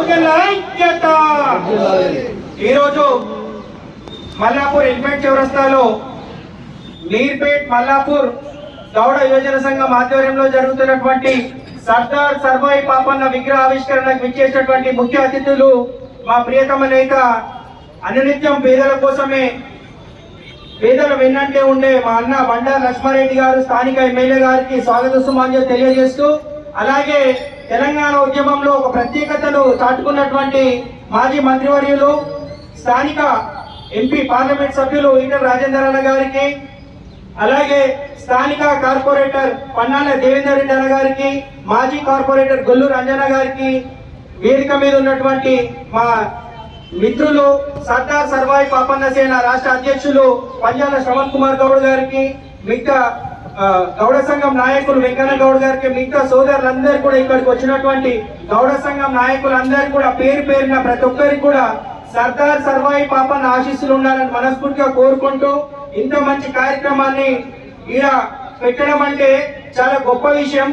బహుజనుల ఐక్యత. ఈరోజు మల్లాపూర్ ఎలిఫెంట్ చౌరస్తాలో మీర్పేట్ మల్లాపూర్ గౌడ యువజన సంఘం ఆధ్వర్యంలో జరుగుతున్నటువంటి సర్దార్ సర్వాయి పాపన్న విగ్రహ ఆవిష్కరణకు విచ్చేసినటువంటి ముఖ్య అతిథులు మా ప్రియతమ నేత, అనునిత్యం పేదల కోసమే పేదల వెన్నంటే ఉండే మా అన్న బండారు లక్ష్మారెడ్డి గారు, స్థానిక ఎమ్మెల్యే గారికి స్వాగత సుమాంజలి తెలియజేస్తూ, అలాగే తెలంగాణ ఉద్యమంలో ఒక ప్రత్యేకతను చాటుకున్నటువంటి మాజీ మంత్రివర్యులు, స్థానిక ఎంపీ పార్లమెంట్ సభ్యులు ఈటల రాజేందర్ అన్న గారికి, అలాగే స్థానిక కార్పొరేటర్ పన్నాల దేవేందర్ రెడ్డి అన్న గారికి, మాజీ కార్పొరేటర్ గొల్లూరు అంజన గారికి, వేదిక మీద ఉన్నటువంటి మా మిత్రులు సర్దార్ సర్వాయి పాపన్న సేన రాష్ట్ర అధ్యక్షులు పంజాల శ్రవణ్ కుమార్ గౌడ్ గారికి, మిగతా గౌడ సంఘం నాయకులు వెంకన్న గౌడ్ గారికి, మిగతా సోదరులందరూ కూడా ఇక్కడికి వచ్చినటువంటి గౌడ సంఘం నాయకులందరూ కూడా పేరు పేరున ప్రతి ఒక్కరికి కూడా సర్దార్ సర్వాయి పాపన్న ఆశీస్సులు ఉండాలని మనస్ఫూర్తిగా కోరుకుంటూ, ఇంత మంచి కార్యక్రమాన్ని ఈడ పెట్టడం అంటే చాలా గొప్ప విషయం.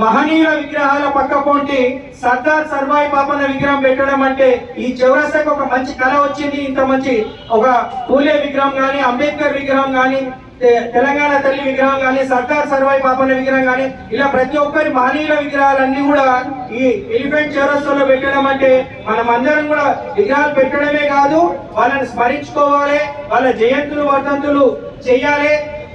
మహనీయుల విగ్రహాల పక్క పొంటి సర్దార్ సర్వాయి పాపన్న విగ్రహం పెట్టడం అంటే ఈ చౌరస్తాకు ఒక మంచి కళ వచ్చింది. ఇంత మంచి ఒక పూలే విగ్రహం కానీ, అంబేద్కర్ విగ్రహం కానీ, తెలంగాణ తల్లి విగ్రహం కానీ, సర్దార్ సర్వాయి పాపన్న విగ్రహం కానీ, ఇలా ప్రతి ఒక్కరి మహనీయుల విగ్రహాలన్నీ కూడా ఈ ఎలిఫెంట్ చౌరస్తాలో పెట్టడం అంటే మనం అందరం కూడా విగ్రహాలు పెట్టడమే కాదు, వాళ్ళని స్మరించుకోవాలి, వాళ్ళ జయంతులు వర్ధంతులు చెయ్యాలి.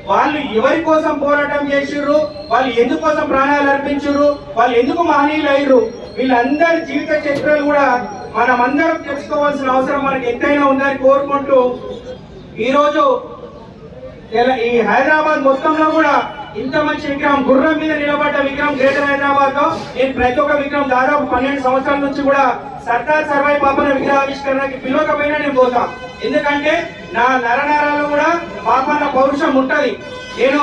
వాళ్ళు ఎవరి కోసం పోరాటం చేసిర్రు, వాళ్ళు ఎందుకోసం ప్రాణాలు అర్పించారు, వాళ్ళు ఎందుకు మహనీయులు అయ్యారు, వీళ్ళందరి జీవిత చరిత్రలు కూడా మనం అందరం తెలుసుకోవాల్సిన అవసరం మనకి ఎంతైనా ఉందని కోరుకుంటూ, ఈరోజు ఈ హైదరాబాద్ మొత్తంలో కూడా ఇంత మంచి విగ్రహం, గుర్రం మీద నిలబడ్డ విగ్రహం గ్రేటర్ హైదరాబాద్ లో నేను ప్రతి ఒక్క విగ్రహం దాదాపు 12 సంవత్సరాల నుంచి కూడా సర్దార్ సర్వాయి పాపన్న విగ్రహావిష్కరణకి పిలవకపోయినా నేను పోతా. ఎందుకంటే నా నరనరాల్లో కూడా పాపన్న పౌరుషం ఉంటది. నేను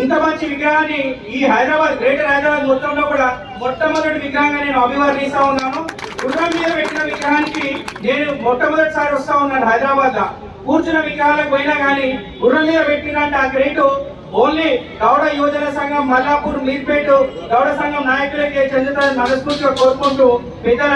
ఇంత మంచి విగ్రహాన్ని ఈ హైదరాబాద్ గ్రేటర్ హైదరాబాద్ మొత్తంలో కూడా మొట్టమొదటి విగ్రహంగా నేను అభివర్ణిస్తా ఉన్నాను. గుర్రం మీద పెట్టిన విగ్రహానికి నేను మొట్టమొదటిసారి వస్తా ఉన్నాను హైదరాబాద్ లో. కూర్చున్న విగ్రహాలకు పోయినా కానీ గుర్రం మీద పెట్టినంటే ఆ క్రెడిట్ ఓన్లీ గౌడ యువజన సంఘం మల్లాపూర్ మీర్పేట గౌడ సంఘం నాయకులకే చెందుతారని మనస్ఫూర్తిగా కోరుకుంటూ పెద్దల